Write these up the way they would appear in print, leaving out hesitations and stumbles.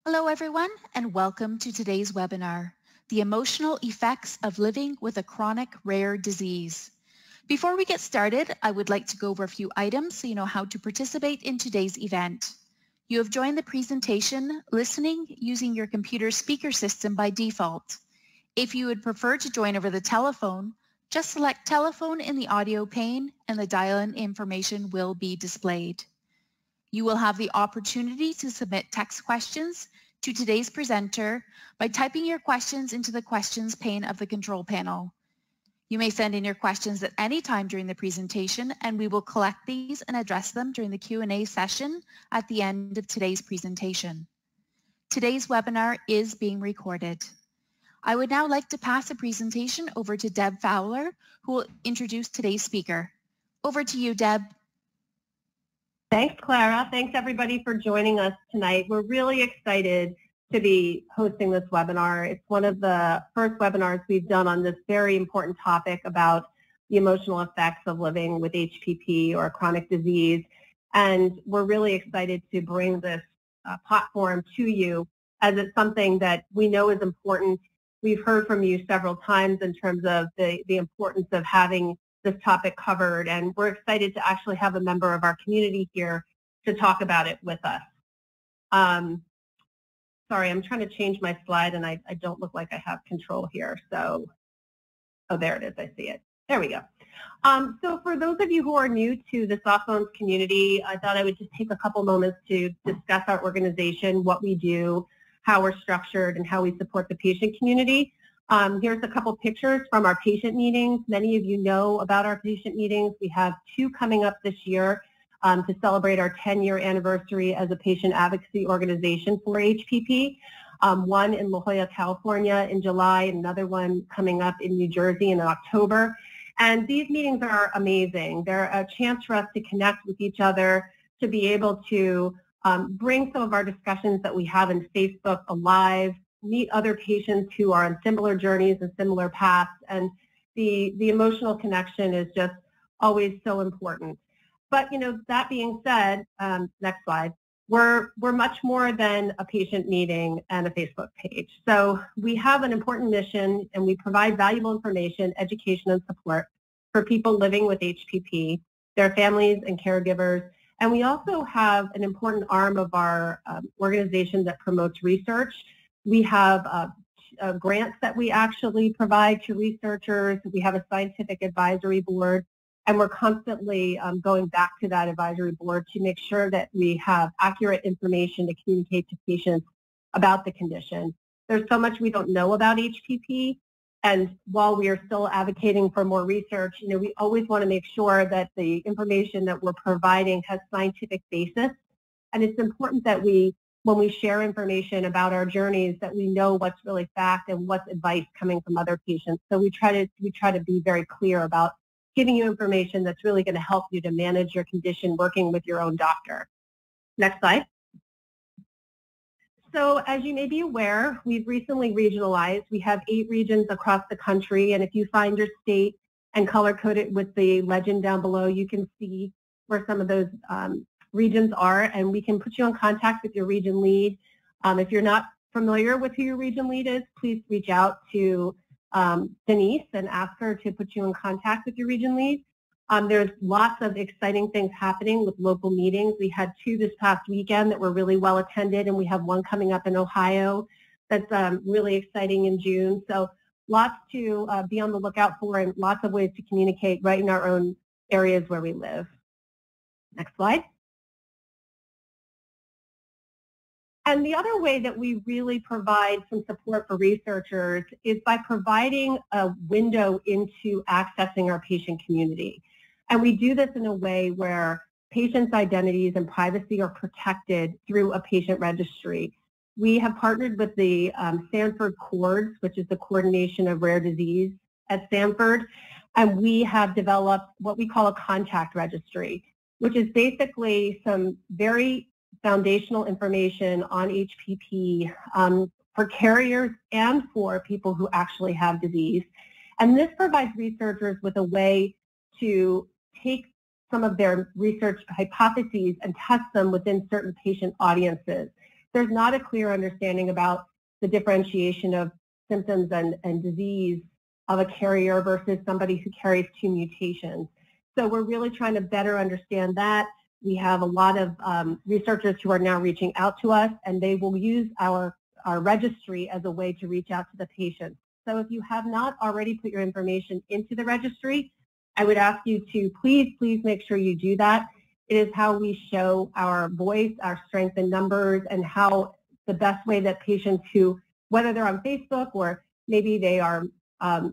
Hello everyone, and welcome to today's webinar, The Emotional Effects of Living with a Chronic Rare Disease. Before we get started, I would like to go over a few items so you know how to participate in today's event. You have joined the presentation listening using your computer speaker system by default. If you would prefer to join over the telephone, just select telephone in the audio pane and the dial-in information will be displayed. You will have the opportunity to submit text questions to today's presenter by typing your questions into the questions pane of the control panel. You may send in your questions at any time during the presentation, and we will collect these and address them during the Q&A session at the end of today's presentation. Today's webinar is being recorded. I would now like to pass the presentation over to Deb Fowler, who will introduce today's speaker. Over to you, Deb. Thanks, Clara. Thanks, everybody, for joining us tonight. We're really excited to be hosting this webinar. It's one of the first webinars we've done on this very important topic about the emotional effects of living with HPP or a chronic disease. And we're really excited to bring this platform to you as it's something that we know is important. We've heard from you several times in terms of the importance of having this topic covered, and we're excited to actually have a member of our community here to talk about it with us. Sorry, I'm trying to change my slide and I don't look like I have control here. So, oh, there it is, I see it. There we go. So for those of you who are new to the Soft Bones community, I thought I would just take a couple moments to discuss our organization, what we do, how we're structured, and how we support the patient community. Here's a couple pictures from our patient meetings. Many of you know about our patient meetings. We have 2 coming up this year to celebrate our 10-year anniversary as a patient advocacy organization for HPP. One in La Jolla, California in July, and another one coming up in New Jersey in October. And these meetings are amazing. They're a chance for us to connect with each other, to be able to bring some of our discussions that we have in Facebook alive, meet other patients who are on similar journeys and similar paths, and the emotional connection is just always so important. But that being said, next slide, we're much more than a patient meeting and a Facebook page. So we have an important mission, and we provide valuable information, education, and support for people living with HPP, their families and caregivers. And we also have an important arm of our organization that promotes research. We have grants that we actually provide to researchers. We have a scientific advisory board, and we're constantly going back to that advisory board to make sure that we have accurate information to communicate to patients about the condition. There's so much we don't know about HPP, and while we are still advocating for more research, we always want to make sure that the information that we're providing has scientific basis, and it's important that when we share information about our journeys, that we know what's really fact and what's advice coming from other patients. So we try to be very clear about giving you information that's really going to help you to manage your condition working with your own doctor. Next slide. So as you may be aware, we've recently regionalized. We have 8 regions across the country, and if you find your state and color code it with the legend down below, you can see where some of those regions are, and we can put you in contact with your region lead. If you're not familiar with who your region lead is, please reach out to Denise and ask her to put you in contact with your region lead. There's lots of exciting things happening with local meetings. We had 2 this past weekend that were really well attended, and we have one coming up in Ohio that's really exciting in June. So lots to be on the lookout for, and lots of ways to communicate right in our own areas where we live. Next slide. And the other way that we really provide some support for researchers is by providing a window into accessing our patient community. And we do this in a way where patients' identities and privacy are protected through a patient registry. We have partnered with the Sanford CORDS, which is the Coordination of Rare Disease at Sanford, and we have developed what we call a contact registry, which is basically some very foundational information on HPP for carriers and for people who actually have disease. And this provides researchers with a way to take some of their research hypotheses and test them within certain patient audiences. there's not a clear understanding about the differentiation of symptoms and disease of a carrier versus somebody who carries 2 mutations. So we're really trying to better understand that. We have a lot of researchers who are now reaching out to us, and they will use our registry as a way to reach out to the patients. So if you have not already put your information into the registry, I would ask you to please make sure you do that. It is how we show our voice, our strength in numbers, and how the best way that patients who, whether they're on Facebook or maybe they are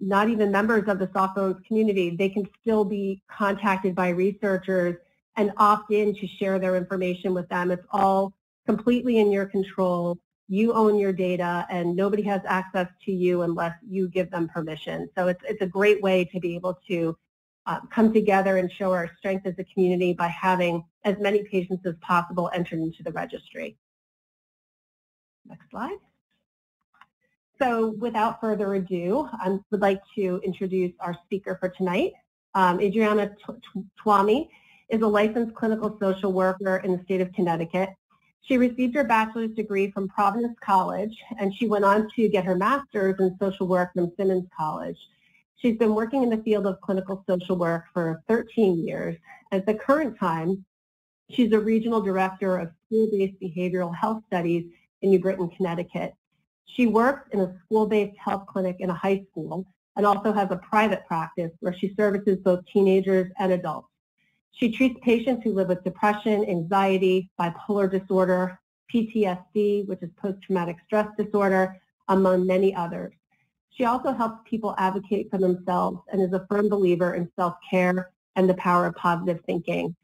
not even members of the soft bones community, they can still be contacted by researchers and opt in to share their information with them. It's all completely in your control. You own your data, and nobody has access to you unless you give them permission. So it's a great way to be able to come together and show our strength as a community by having as many patients as possible entered into the registry. Next slide. So without further ado, I would like to introduce our speaker for tonight. Adriana Twomey is a licensed clinical social worker in the state of Connecticut. She received her bachelor's degree from Providence College, and she went on to get her master's in social work from Simmons College. She's been working in the field of clinical social work for 13 years. At the current time, she's a regional director of school-based behavioral health studies in New Britain, Connecticut. She works in a school-based health clinic in a high school and also has a private practice where she services both teenagers and adults. She treats patients who live with depression, anxiety, bipolar disorder, PTSD, which is post-traumatic stress disorder, among many others. She also helps people advocate for themselves and is a firm believer in self-care and the power of positive thinking.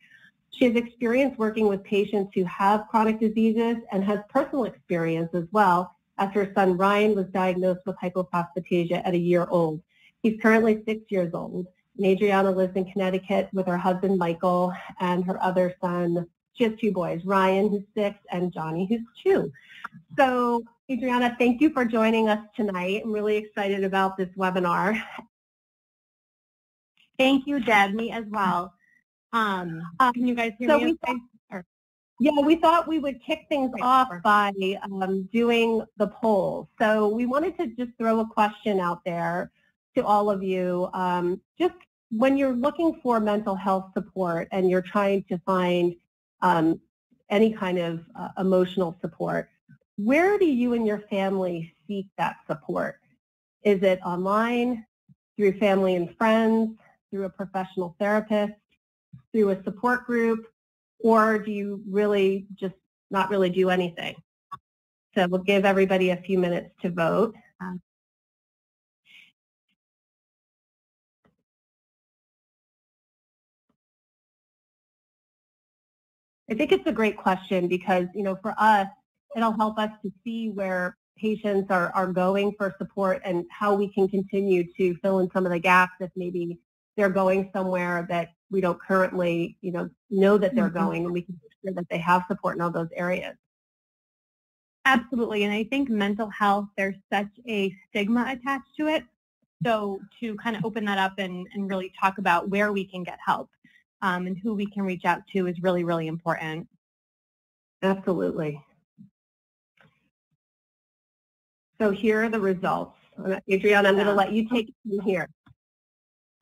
She has experience working with patients who have chronic diseases and has personal experience as well, as her son Ryan was diagnosed with hypophosphatasia at a year old. He's currently 6 years old. And Adriana lives in Connecticut with her husband Michael and her other son. She has 2 boys, Ryan, who's 6, and Johnny, who's 2. So Adriana, thank you for joining us tonight. I'm really excited about this webinar. Thank you, Deb, me as well. Can you guys hear me okay? Yeah, we thought we would kick things off by doing the poll. So we wanted to just throw a question out there to all of you. Just when you're looking for mental health support and you're trying to find any kind of emotional support, where do you and your family seek that support? Is it online, through family and friends, through a professional therapist, through a support group, or do you really just not really do anything? So we'll give everybody a few minutes to vote. I think it's a great question because, you know, for us, it'll help us to see where patients are going for support and how we can continue to fill in some of the gaps if maybe they're going somewhere that we don't currently, know that they're going, and we can make sure that they have support in all those areas. Absolutely, and I think mental health, there's such a stigma attached to it. So to kind of open that up and really talk about where we can get help and who we can reach out to is really, really important. Absolutely. So here are the results. Adriana, I'm going to let you take it from here.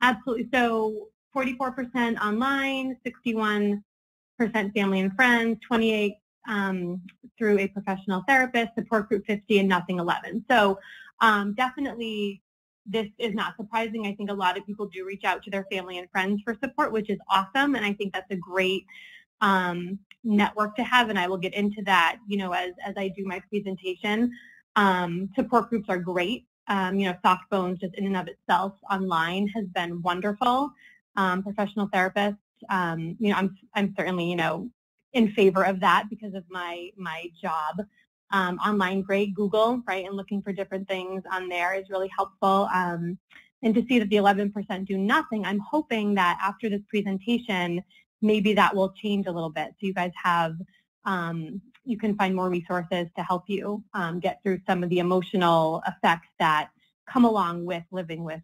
Absolutely. So 44% online, 61% family and friends, 28 through a professional therapist, support group 50, and nothing 11. So definitely this is not surprising. I think a lot of people do reach out to their family and friends for support, which is awesome. And I think that's a great network to have. And I will get into that, as I do my presentation. Support groups are great. Soft bones just in and of itself online has been wonderful. Professional therapists, I'm certainly, in favor of that because of my job. Online, great. Google, right, and looking for different things on there is really helpful. And to see that the 11% do nothing, I'm hoping that after this presentation, maybe that will change a little bit. So you guys have, you can find more resources to help you get through some of the emotional effects that come along with living with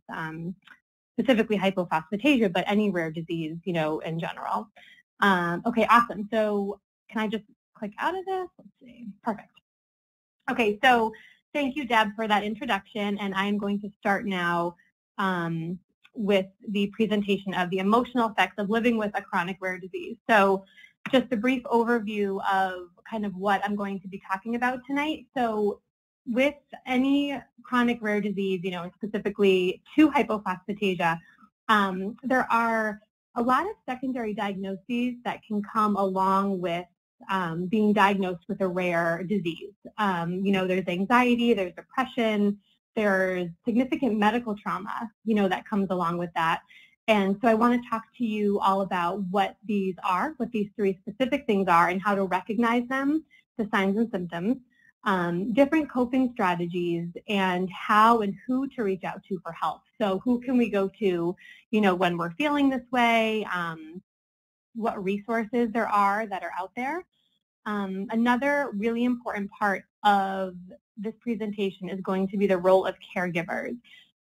specifically hypophosphatasia, but any rare disease, in general. Okay, awesome. So can I just click out of this? Let's see. Perfect. Okay, so thank you, Deb, for that introduction, and I am going to start now with the presentation of the emotional effects of living with a chronic rare disease. So just a brief overview of kind of what I'm going to be talking about tonight. So with any chronic rare disease, and specifically to hypophosphatasia, there are a lot of secondary diagnoses that can come along with being diagnosed with a rare disease. There's anxiety, there's depression, there's significant medical trauma, that comes along with that. And so I want to talk to you all about what these are, what these three specific things are, and how to recognize them, the signs and symptoms, different coping strategies, and how and who to reach out to for help. So who can we go to, when we're feeling this way, what resources there are that are out there. Another really important part of this presentation is going to be the role of caregivers.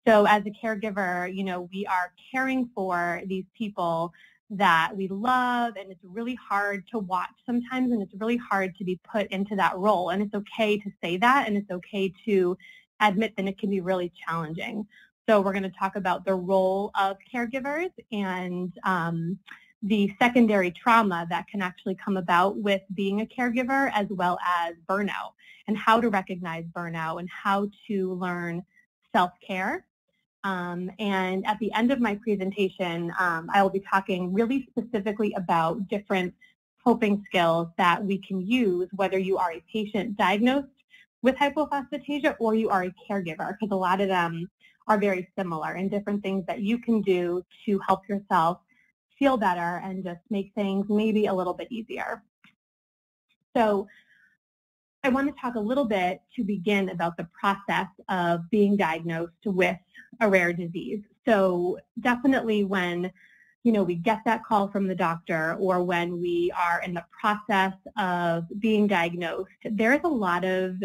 So as a caregiver, we are caring for these people that we love, and it's really hard to watch sometimes, and it's really hard to be put into that role. And it's okay to say that, and it's okay to admit that it can be really challenging. So we're going to talk about the role of caregivers and the secondary trauma that can actually come about with being a caregiver, as well as burnout, and how to recognize burnout and how to learn self-care. And at the end of my presentation, I will be talking really specifically about different coping skills that we can use, whether you are a patient diagnosed with hypophosphatasia or you are a caregiver, because a lot of them are very similar, and different things that you can do to help yourself feel better and just make things maybe a little bit easier. So I want to talk a little bit to begin about the process of being diagnosed with a rare disease. So definitely when we get that call from the doctor, or when we are in the process of being diagnosed, there's a lot of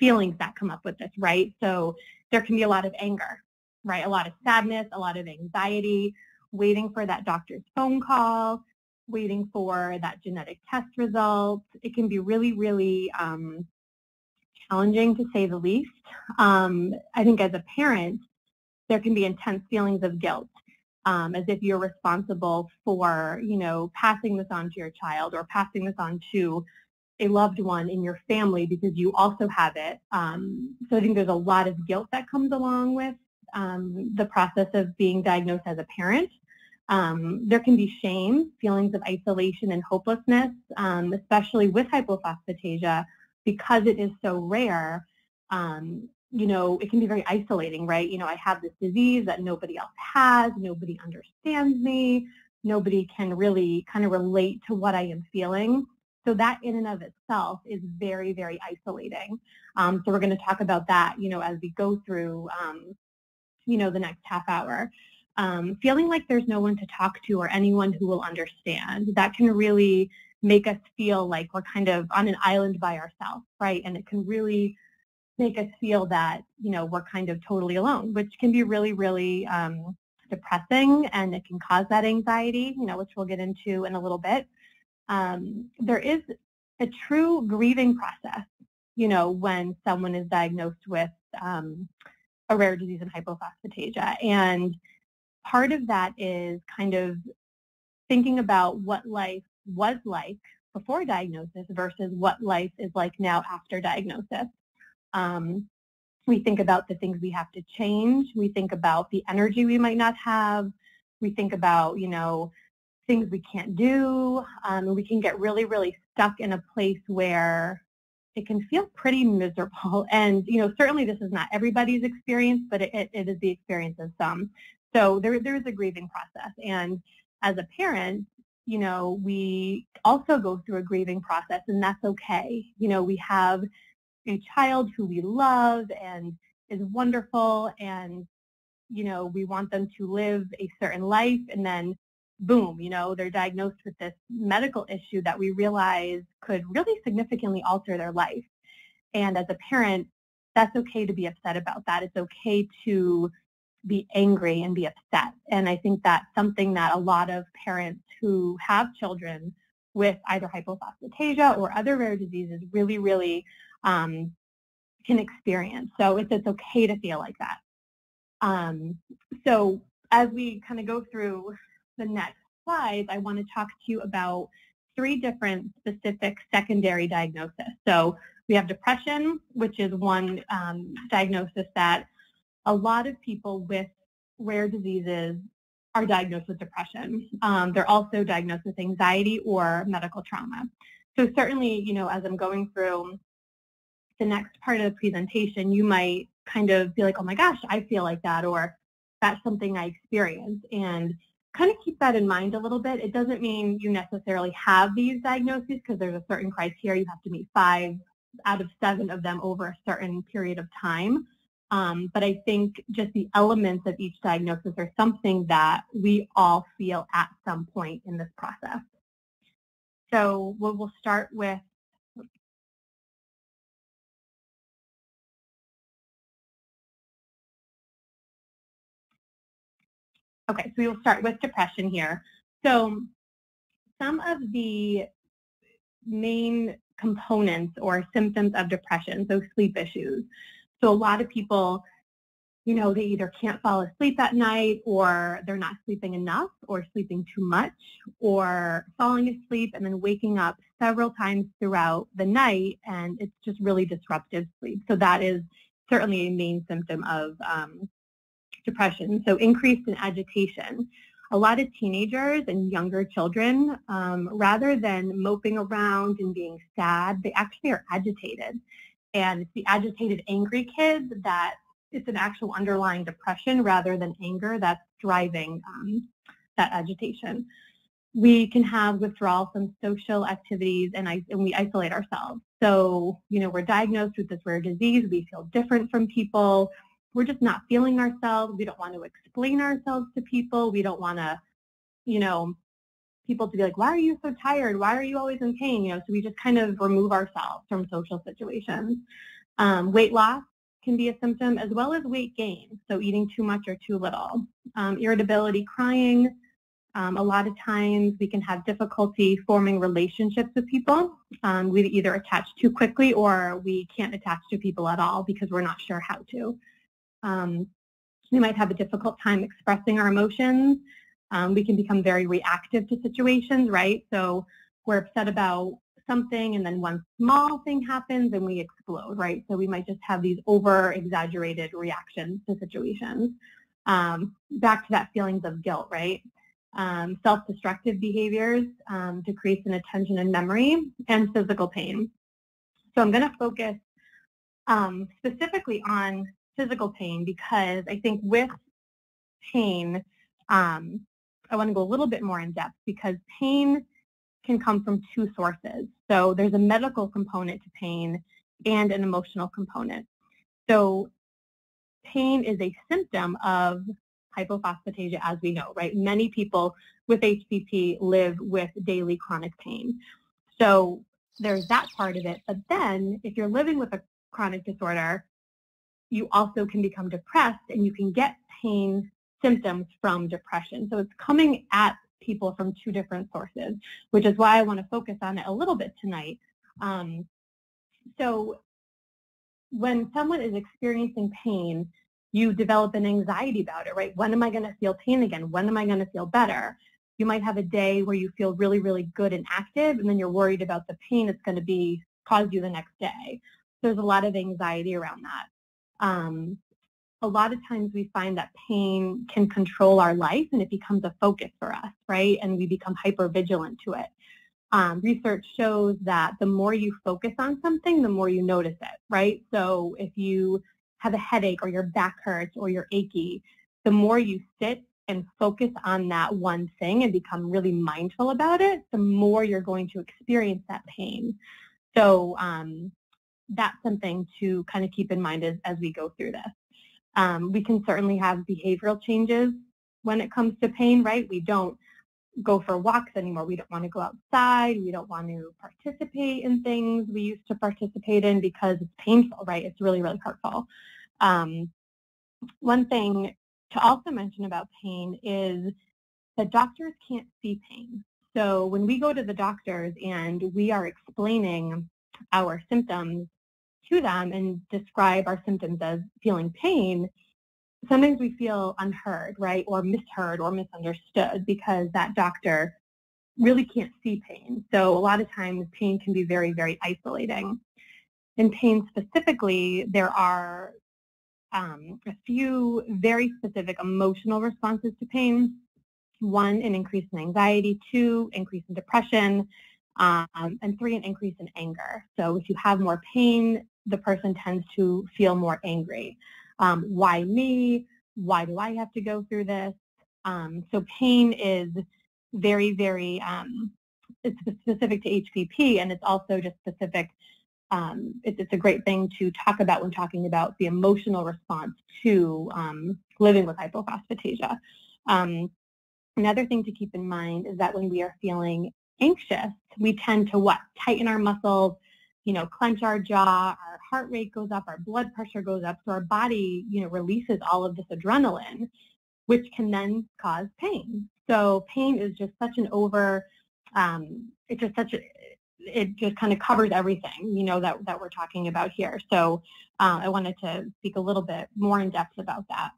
feelings that come up with this, right? So there can be a lot of anger, right? A lot of sadness, a lot of anxiety, waiting for that doctor's phone call, waiting for that genetic test result. It can be really, really challenging, to say the least. I think as a parent, there can be intense feelings of guilt, as if you're responsible for, passing this on to your child, or passing this on to a loved one in your family because you also have it. So I think there's a lot of guilt that comes along with the process of being diagnosed as a parent. There can be shame, feelings of isolation and hopelessness, especially with hypophosphatasia, because it is so rare. It can be very isolating, right? I have this disease that nobody else has, nobody understands me, nobody can really kind of relate to what I am feeling. So that in and of itself is very, very isolating. So we're going to talk about that, as we go through, the next half hour. Feeling like there's no one to talk to or anyone who will understand, that can really make us feel like we're kind of on an island by ourselves, right? And it can really make us feel that, we're kind of totally alone, which can be really, really depressing, and it can cause that anxiety, which we'll get into in a little bit. There is a true grieving process, when someone is diagnosed with a rare disease in hypophosphatasia. And part of that is kind of thinking about what life was like before diagnosis versus what life is like now after diagnosis. We think about the things we have to change. We think about the energy we might not have. We think about, things we can't do. We can get really, really stuck in a place where it can feel pretty miserable. And, certainly this is not everybody's experience, but it is the experience of some. So there is a grieving process. And as a parent, we also go through a grieving process, and that's okay. We have a child who we love and is wonderful, and, we want them to live a certain life, and then boom, they're diagnosed with this medical issue that we realize could really significantly alter their life. And as a parent, that's okay to be upset about that. It's okay to be angry and be upset. And I think that's something that a lot of parents who have children with either hypophosphatasia or other rare diseases really can experience. So it's okay to feel like that. So as we kind of go through the next slides, I want to talk to you about 3 different specific secondary diagnoses. So we have depression, which is one diagnosis that a lot of people with rare diseases are diagnosed with depression. They're also diagnosed with anxiety or medical trauma. So certainly, you know, as I'm going through the next part of the presentation, you might kind of be like, oh my gosh, I feel like that, or that's something I experience. And kind of keep that in mind a little bit. It doesn't mean you necessarily have these diagnoses, because there's a certain criteria. You have to meet 5 out of 7 of them over a certain period of time. But I think just the elements of each diagnosis are something that we all feel at some point in this process. So we'll start with okay, so we will start with depression here. So some of the main components or symptoms of depression, so sleep issues. So a lot of people, you know, they either can't fall asleep at night, or they're not sleeping enough, or sleeping too much, or falling asleep and then waking up several times throughout the night, and it's just really disruptive sleep. So that is certainly a main symptom of depression. So increase in agitation. A lot of teenagers and younger children, rather than moping around and being sad, they actually are agitated. And it's the agitated, angry kids that it's an actual underlying depression rather than anger that's driving that agitation. We can have withdrawal from social activities, and we isolate ourselves. So, you know, we're diagnosed with this rare disease. We feel different from people. We're just not feeling ourselves. We don't want to explain ourselves to people. We don't want to, you know, people to be like, why are you so tired? Why are you always in pain? You know, so we just kind of remove ourselves from social situations. Weight loss can be a symptom, as well as weight gain. So eating too much or too little. Irritability, crying. A lot of times we can have difficulty forming relationships with people. We either attach too quickly, or we can't attach to people at all because we're not sure how to. We might have a difficult time expressing our emotions. We can become very reactive to situations, right? So we're upset about something, and then one small thing happens and we explode, right? So we might just have these over-exaggerated reactions to situations. Back to that feelings of guilt, right? Self-destructive behaviors, decrease in attention and memory, and physical pain. So I'm going to focus specifically on physical pain, because I think with pain, I want to go a little bit more in depth, because pain can come from 2 sources. So there's a medical component to pain and an emotional component. So pain is a symptom of hypophosphatasia, as we know, right? Many people with HPP live with daily chronic pain. So there's that part of it. But then if you're living with a chronic disorder, you also can become depressed, and you can get pain symptoms from depression. So it's coming at people from 2 different sources, which is why I want to focus on it a little bit tonight. So when someone is experiencing pain, you develop an anxiety about it, right? When am I going to feel pain again? When am I going to feel better? You might have a day where you feel really good and active, and then you're worried about the pain it's going to cause you the next day. There's a lot of anxiety around that. A lot of times we find that pain can control our life, and it becomes a focus for us, right? And we become hypervigilant to it. Research shows that the more you focus on something, the more you notice it, right? So if you have a headache, or your back hurts, or you're achy, the more you sit and focus on that one thing and become really mindful about it, the more you're going to experience that pain. So that's something to kind of keep in mind as we go through this. We can certainly have behavioral changes when it comes to pain, right? We don't go for walks anymore. We don't want to go outside. We don't want to participate in things we used to participate in because it's painful, right? It's really hurtful. One thing to also mention about pain is that doctors can't see pain. So when we go to the doctors and we are explaining our symptoms to them and describe our symptoms as feeling pain, sometimes we feel unheard, right, or misheard or misunderstood because that doctor really can't see pain. So a lot of times pain can be very, very isolating. In pain specifically, there are a few very specific emotional responses to pain. One, an increase in anxiety. Two, increase in depression. And three, an increase in anger. So if you have more pain, the person tends to feel more angry. Why me? Why do I have to go through this? So pain is very, very, it's specific to HPP, and it's also just specific. It's a great thing to talk about when talking about the emotional response to living with hypophosphatasia. Another thing to keep in mind is that when we are feeling anxious, we tend to what? Tighten our muscles, clench our jaw, our heart rate goes up, our blood pressure goes up, so our body, releases all of this adrenaline, which can then cause pain. So pain is just such an it just kind of covers everything, that we're talking about here. So I wanted to speak a little bit more in depth about that.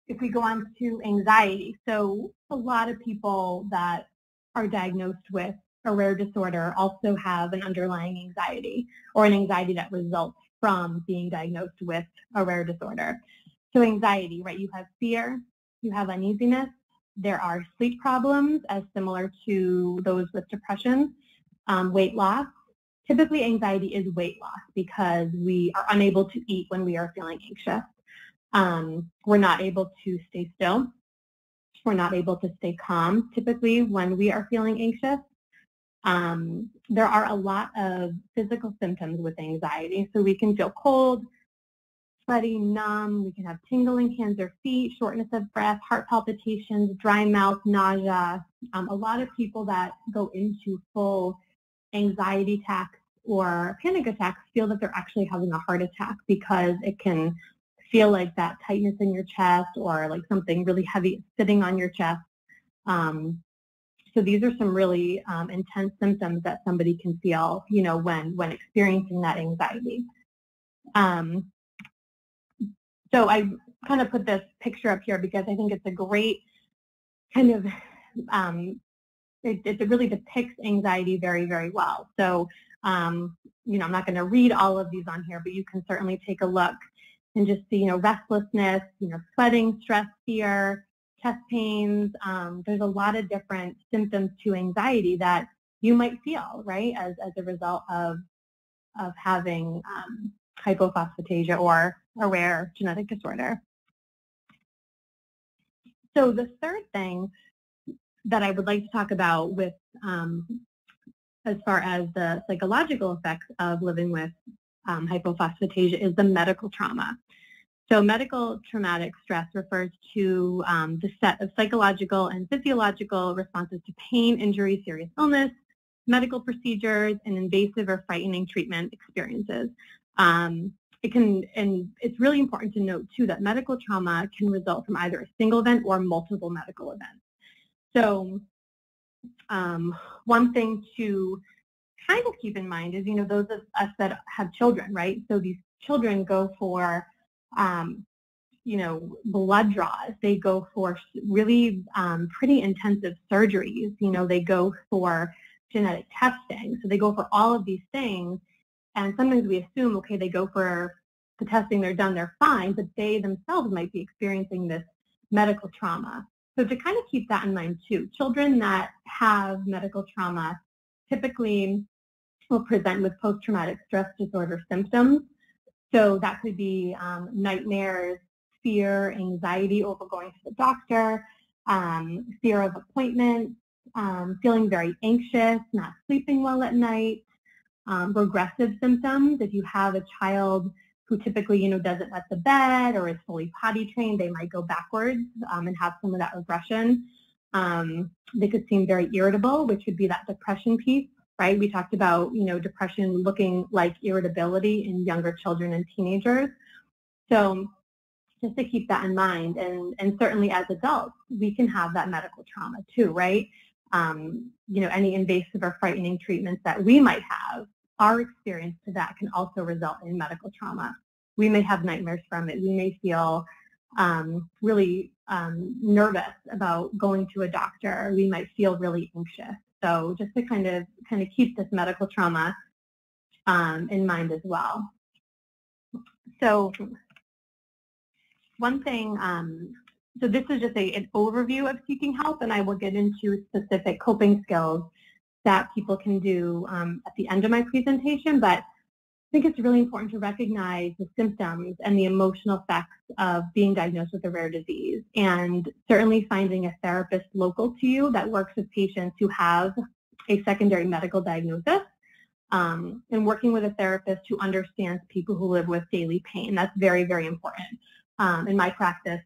If we go on to anxiety, so a lot of people that are diagnosed with a rare disorder also have an underlying anxiety or an anxiety that results from being diagnosed with a rare disorder. So anxiety, right? You have fear, you have uneasiness, there are sleep problems as similar to those with depression, weight loss. Typically anxiety is weight loss because we are unable to eat when we are feeling anxious. We're not able to stay still. We're not able to stay calm typically when we are feeling anxious. There are a lot of physical symptoms with anxiety. So we can feel cold, sweaty, numb. We can have tingling hands or feet, shortness of breath, heart palpitations, dry mouth, nausea. A lot of people that go into full anxiety attacks or panic attacks feel that they're actually having a heart attack because it can feel like that tightness in your chest or like something really heavy sitting on your chest. So these are some really intense symptoms that somebody can feel, when experiencing that anxiety. So I kind of put this picture up here because I think it's a great kind of, it really depicts anxiety very, very well. So, I'm not going to read all of these on here, but you can certainly take a look and just see, restlessness, sweating, stress, fear, chest pains. There's a lot of different symptoms to anxiety that you might feel, right, as a result of having hypophosphatasia or a rare genetic disorder. So the third thing that I would like to talk about with as far as the psychological effects of living with hypophosphatasia is the medical trauma. So medical traumatic stress refers to the set of psychological and physiological responses to pain, injury, serious illness, medical procedures, and invasive or frightening treatment experiences. And it's really important to note too that medical trauma can result from either a single event or multiple medical events. So one thing to kind of keep in mind is, those of us that have children, right? So these children go for, blood draws. They go for really pretty intensive surgeries. They go for genetic testing. So they go for all of these things. And sometimes we assume, okay, they go for the testing, they're done, they're fine, but they themselves might be experiencing this medical trauma. So to kind of keep that in mind too, children that have medical trauma typically will present with post-traumatic stress disorder symptoms. So that could be nightmares, fear, anxiety over going to the doctor, fear of appointments, feeling very anxious, not sleeping well at night, regressive symptoms. If you have a child who typically, doesn't wet the bed or is fully potty trained, they might go backwards and have some of that regression. They could seem very irritable, which would be that depression piece, right? We talked about, depression looking like irritability in younger children and teenagers. So just to keep that in mind. And certainly as adults, we can have that medical trauma too, right? Any invasive or frightening treatments that we might have, our experience to that can also result in medical trauma. We may have nightmares from it. We may feel really nervous about going to a doctor. We might feel really anxious. So just to kind of keep this medical trauma in mind as well. So one thing, so this is just an overview of seeking help, and I will get into specific coping skills that people can do at the end of my presentation, but I think it's really important to recognize the symptoms and the emotional effects of being diagnosed with a rare disease, and certainly finding a therapist local to you that works with patients who have a secondary medical diagnosis, and working with a therapist who understands people who live with daily pain. That's very, very important. In my practice,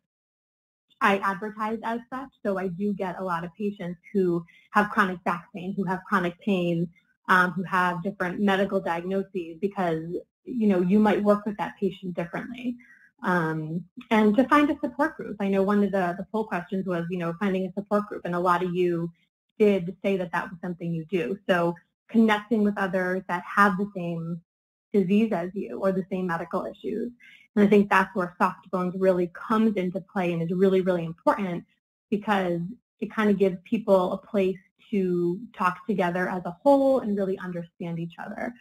I advertise as such, so I do get a lot of patients who have chronic back pain, who have chronic pain, who have different medical diagnoses, because you might work with that patient differently. And to find a support group. I know one of the poll questions was, finding a support group, and a lot of you did say that that was something you do. So connecting with others that have the same disease as you or the same medical issues. And I think that's where Soft Bones really comes into play and is really, really important, because it kind of gives people a place to talk together as a whole and really understand each other.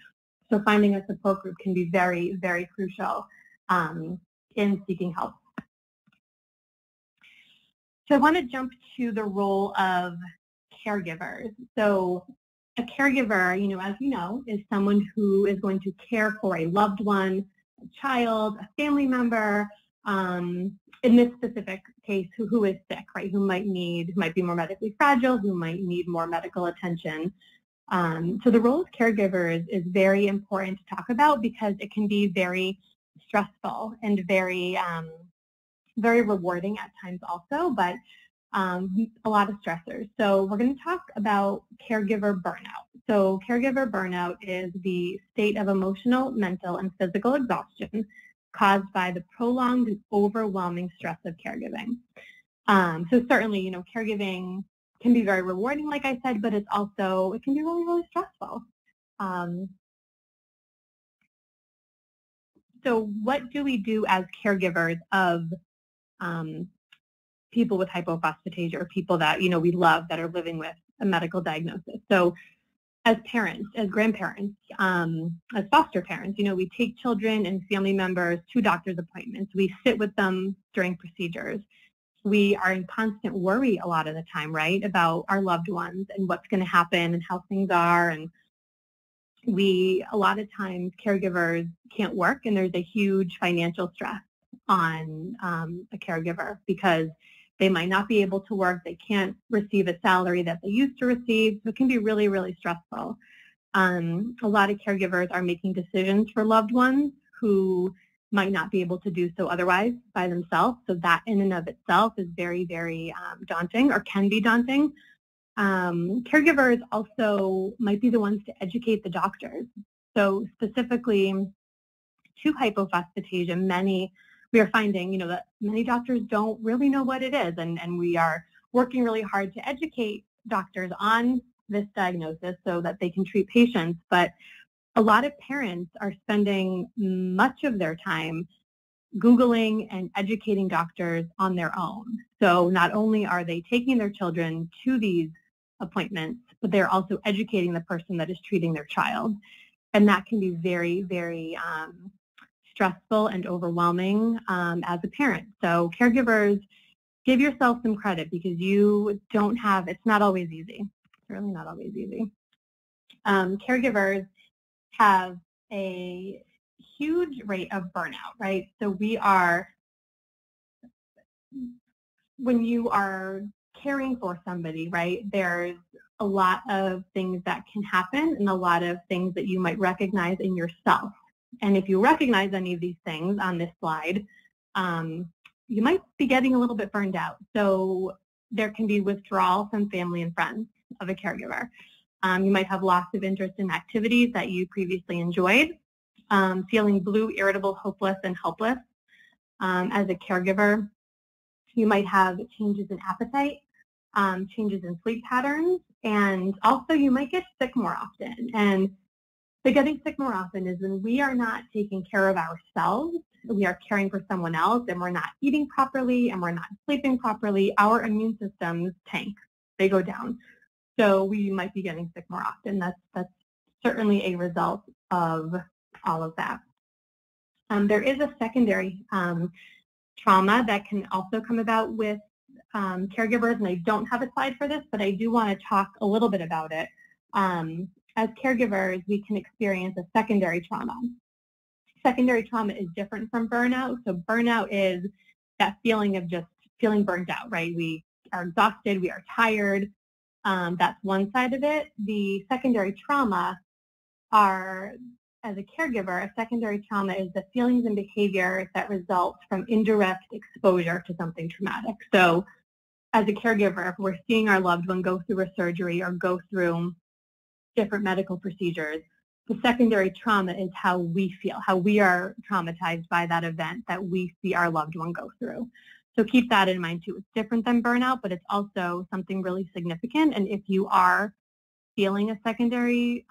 So finding a support group can be very, very crucial in seeking help. So I want to jump to the role of caregivers. So a caregiver, as you know, is someone who is going to care for a loved one, a child, a family member, in this specific case, who is sick, right? Who might be more medically fragile, who might need more medical attention. So the role of caregivers is very important to talk about, because it can be very stressful and very, very rewarding at times also, but a lot of stressors. So we're going to talk about caregiver burnout. So caregiver burnout is the state of emotional, mental, and physical exhaustion caused by the prolonged and overwhelming stress of caregiving. So certainly, caregiving can be very rewarding, like I said, but it can be really, really stressful. So what do we do as caregivers of people with hypophosphatasia, or people that, we love that are living with a medical diagnosis? So as parents, as grandparents, as foster parents, we take children and family members to doctor's appointments. We sit with them during procedures. We are in constant worry a lot of the time, right, about our loved ones and what's going to happen and how things are. And a lot of times, caregivers can't work, and there's a huge financial stress on a caregiver, because they might not be able to work. They can't receive a salary that they used to receive. So it can be really, really stressful. A lot of caregivers are making decisions for loved ones who might not be able to do so otherwise by themselves. So that in and of itself is very, very daunting, or can be daunting. Caregivers also might be the ones to educate the doctors. So specifically to hypophosphatasia, we are finding, that many doctors don't really know what it is, and we are working really hard to educate doctors on this diagnosis so that they can treat patients. But a lot of parents are spending much of their time Googling and educating doctors on their own. So not only are they taking their children to these appointments, but they're also educating the person that is treating their child. And that can be very, very stressful and overwhelming as a parent. So caregivers, give yourself some credit, because it's not always easy. It's really not always easy. Caregivers have a huge rate of burnout, right? So when you are caring for somebody, right, there's a lot of things that can happen, and a lot of things that you might recognize in yourself. And if you recognize any of these things on this slide, you might be getting a little bit burned out. So there can be withdrawal from family and friends of a caregiver. You might have loss of interest in activities that you previously enjoyed, feeling blue, irritable, hopeless, and helpless. As a caregiver, you might have changes in appetite, changes in sleep patterns, and also you might get sick more often. And the getting sick more often is when we are not taking care of ourselves, we are caring for someone else, and we're not eating properly, and we're not sleeping properly, our immune systems tank. They go down. So we might be getting sick more often. That's certainly a result of all of that. There is a secondary trauma that can also come about with caregivers, and I don't have a slide for this, but I do want to talk a little bit about it. As caregivers, we can experience a secondary trauma. Secondary trauma is different from burnout. So burnout is that feeling of just feeling burnt out, right? We are exhausted, we are tired. That's one side of it. The secondary trauma are, as a caregiver, a secondary trauma is the feelings and behaviors that result from indirect exposure to something traumatic. So as a caregiver, if we're seeing our loved one go through a surgery or go through different medical procedures, the secondary trauma is how we feel, how we are traumatized by that event that we see our loved one go through. So keep that in mind too. It's different than burnout, but it's also something really significant. And if you are feeling a secondary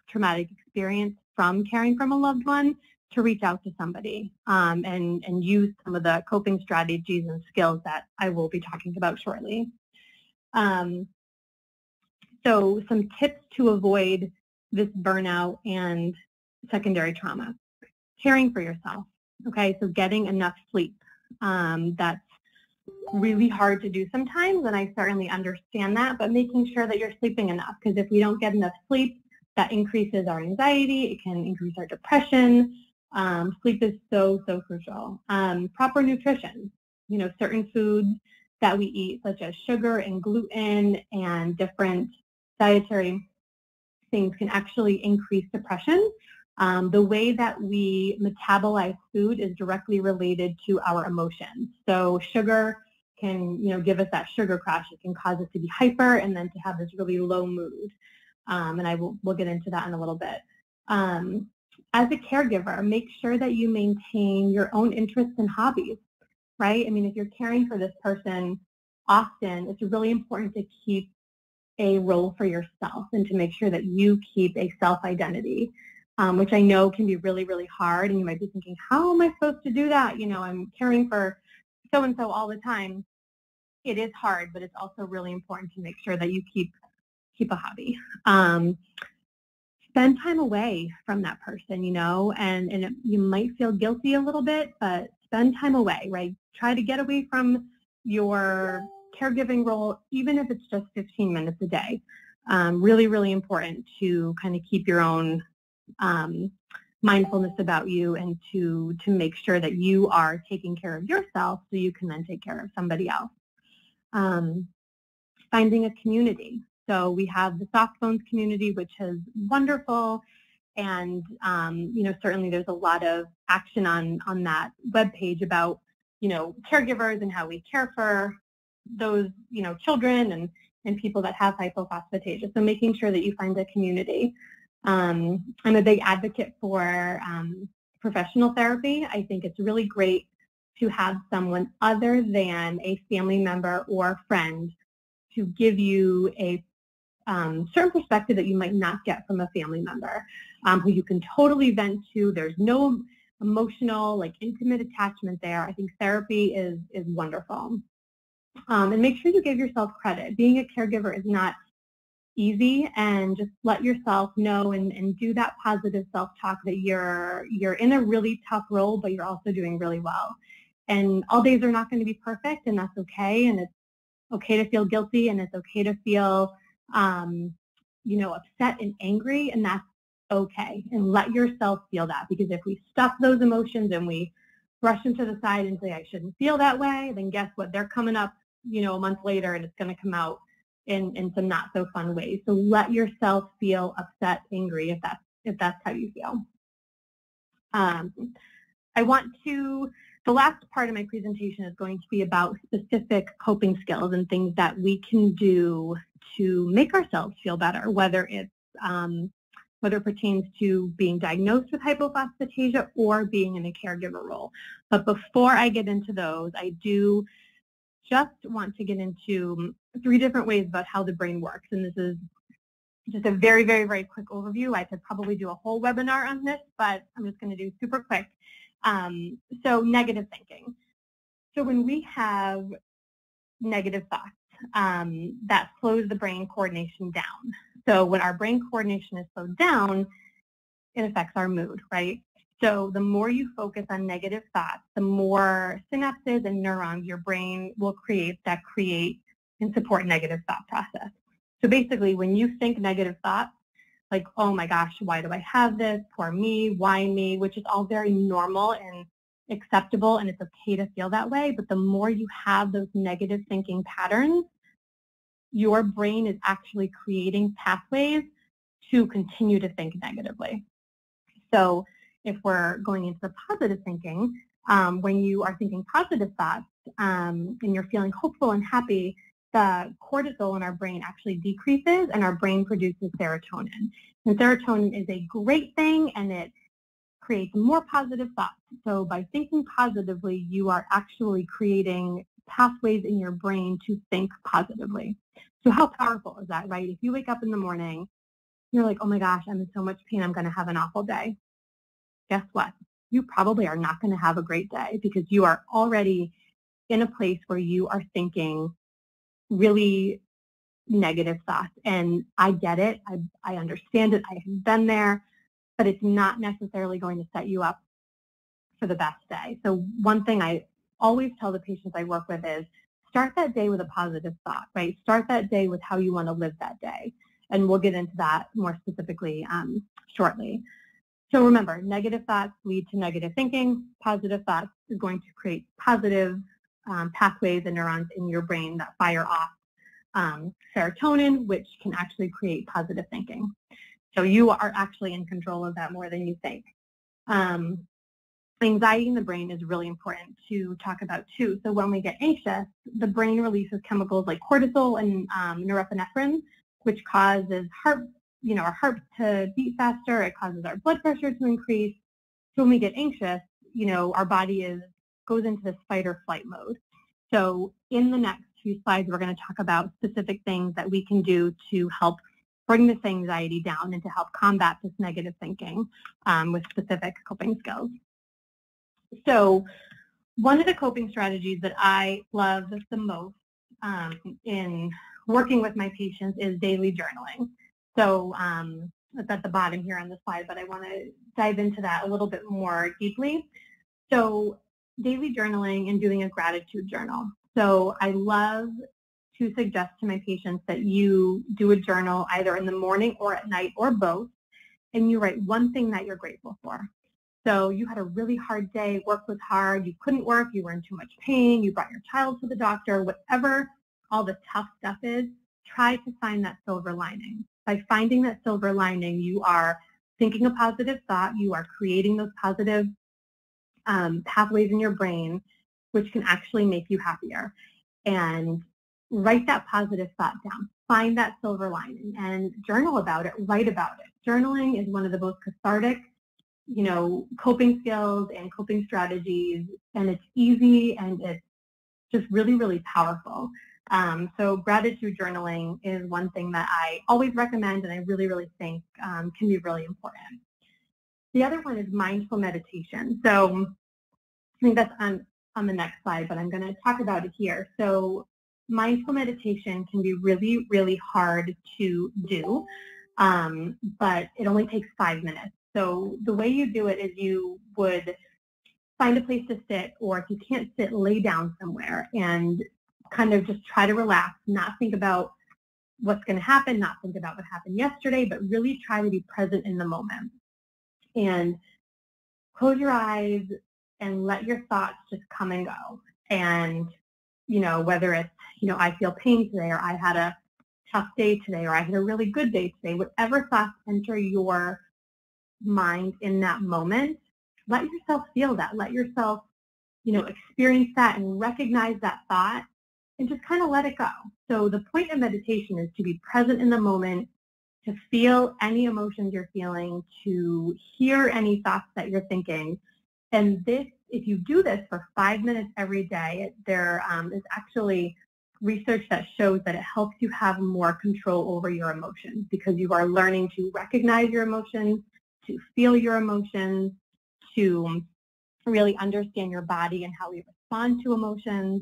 traumatic experience from caring from a loved one, to reach out to somebody and use some of the coping strategies and skills that I will be talking about shortly. So some tips to avoid this burnout and secondary trauma. Caring for yourself, okay? So getting enough sleep. That's really hard to do sometimes, and I certainly understand that, but making sure that you're sleeping enough, because if we don't get enough sleep, that increases our anxiety, it can increase our depression. Sleep is so, so crucial. Proper nutrition, certain foods that we eat, such as sugar and gluten and different dietary things, can actually increase depression. The way that we metabolize food is directly related to our emotions. So sugar can, give us that sugar crash. It can cause us to be hyper and then to have this really low mood. And we'll get into that in a little bit. As a caregiver, make sure that you maintain your own interests and hobbies, right? I mean, if you're caring for this person often, it's really important to keep a role for yourself and to make sure that you keep a self-identity, which I know can be really, really hard. And you might be thinking, how am I supposed to do that? I'm caring for so-and-so all the time. It is hard, but it's also really important to make sure that you keep a hobby. Spend time away from that person, and you might feel guilty a little bit, but spend time away, right? Try to get away from your caregiving role, even if it's just 15 minutes a day. Really, really important to kind of keep your own mindfulness about you and to make sure that you are taking care of yourself so you can then take care of somebody else. Finding a community. So we have the Soft Bones community, which is wonderful. And, certainly there's a lot of action on that webpage about, caregivers and how we care for those, children and people that have hypophosphatasia. So making sure that you find a community. I'm a big advocate for professional therapy. I think it's really great to have someone other than a family member or friend to give you a certain perspective that you might not get from a family member, who you can totally vent to. There's no emotional, intimate attachment there. I think therapy is wonderful. And make sure you give yourself credit. Being a caregiver is not easy, and just let yourself know and do that positive self-talk that you're in a really tough role, but you're also doing really well. And all days are not going to be perfect, and that's okay. And it's okay to feel guilty, and it's okay to feel upset and angry, and that's okay. And let yourself feel that, because if we stuff those emotions and we brush them to the side and say, I shouldn't feel that way, then guess what? They're coming up, a month later, and it's going to come out in some not so fun ways. So let yourself feel upset, angry, if that's how you feel. The last part of my presentation is going to be about specific coping skills and things that we can do to make ourselves feel better, whether it's whether it pertains to being diagnosed with hypophosphatasia or being in a caregiver role. But before I get into those, I do just want to get into 3 different ways about how the brain works. And this is just a very, very, very quick overview. I could probably do a whole webinar on this, but I'm just going to do super quick. So negative thinking. So when we have negative thoughts, that slows the brain coordination down. So when our brain coordination is slowed down, it affects our mood, right? So the more you focus on negative thoughts, the more synapses and neurons your brain will create and support negative thought process. So basically, when you think negative thoughts, like, oh my gosh, why do I have this? Poor me, why me? Which is all very normal and acceptable, and it's okay to feel that way. But the more you have those negative thinking patterns, your brain is actually creating pathways to continue to think negatively. So if we're going into the positive thinking, when you are thinking positive thoughts and you're feeling hopeful and happy, the cortisol in our brain actually decreases and our brain produces serotonin. And serotonin is a great thing, and it creates more positive thoughts. So by thinking positively, you are actually creating pathways in your brain to think positively. So how powerful is that, right? If you wake up in the morning, you're like, oh my gosh, I'm in so much pain, I'm going to have an awful day. Guess what? You probably are not going to have a great day because you are already in a place where you are thinking really negative thoughts. And I get it. I understand it. I have been there, but it's not necessarily going to set you up for the best day. So one thing I always tell the patients I work with is start that day with a positive thought, right? Start that day with how you want to live that day. And we'll get into that more specifically shortly. So remember, negative thoughts lead to negative thinking. Positive thoughts is going to create positive pathways and neurons in your brain that fire off serotonin, which can actually create positive thinking. So you are actually in control of that more than you think. Anxiety in the brain is really important to talk about too. So when we get anxious, the brain releases chemicals like cortisol and norepinephrine, which causes our heart to beat faster. It causes our blood pressure to increase. So when we get anxious, our body goes into this fight or flight mode. So in the next few slides, we're going to talk about specific things that we can do to help bring this anxiety down and to help combat this negative thinking with specific coping skills. So one of the coping strategies that I love the most in working with my patients is daily journaling. So it's at the bottom here on the slide, but I want to dive into that a little bit more deeply. So daily journaling and doing a gratitude journal. So I love to suggest to my patients that you do a journal either in the morning or at night or both, and you write one thing that you're grateful for. So you had a really hard day, work was hard, you couldn't work, you were in too much pain, you brought your child to the doctor, whatever all the tough stuff is, try to find that silver lining. By finding that silver lining, you are thinking a positive thought, you are creating those positive pathways in your brain, which can actually make you happier. And write that positive thought down. Find that silver lining and journal about it, write about it. Journaling is one of the most cathartic, coping skills and coping strategies, and it's easy and it's just really, really powerful. So gratitude journaling is one thing that I always recommend and I really, really think can be really important. The other one is mindful meditation. So I think that's on the next slide, but I'm going to talk about it here. So mindful meditation can be really, really hard to do, but it only takes 5 minutes. So the way you do it is you would find a place to sit, or if you can't sit, lay down somewhere and kind of just try to relax, not think about what's going to happen, not think about what happened yesterday, but really try to be present in the moment. And close your eyes and let your thoughts just come and go. And, whether it's, I feel pain today, or I had a tough day today, or I had a really good day today, whatever thoughts enter your mind in that moment, let yourself feel that. Let yourself, experience that and recognize that thought and just kind of let it go. So the point of meditation is to be present in the moment, to feel any emotions you're feeling, to hear any thoughts that you're thinking. And this, if you do this for 5 minutes every day, there is actually research that shows that it helps you have more control over your emotions, because you are learning to recognize your emotions, to feel your emotions, to really understand your body and how we respond to emotions.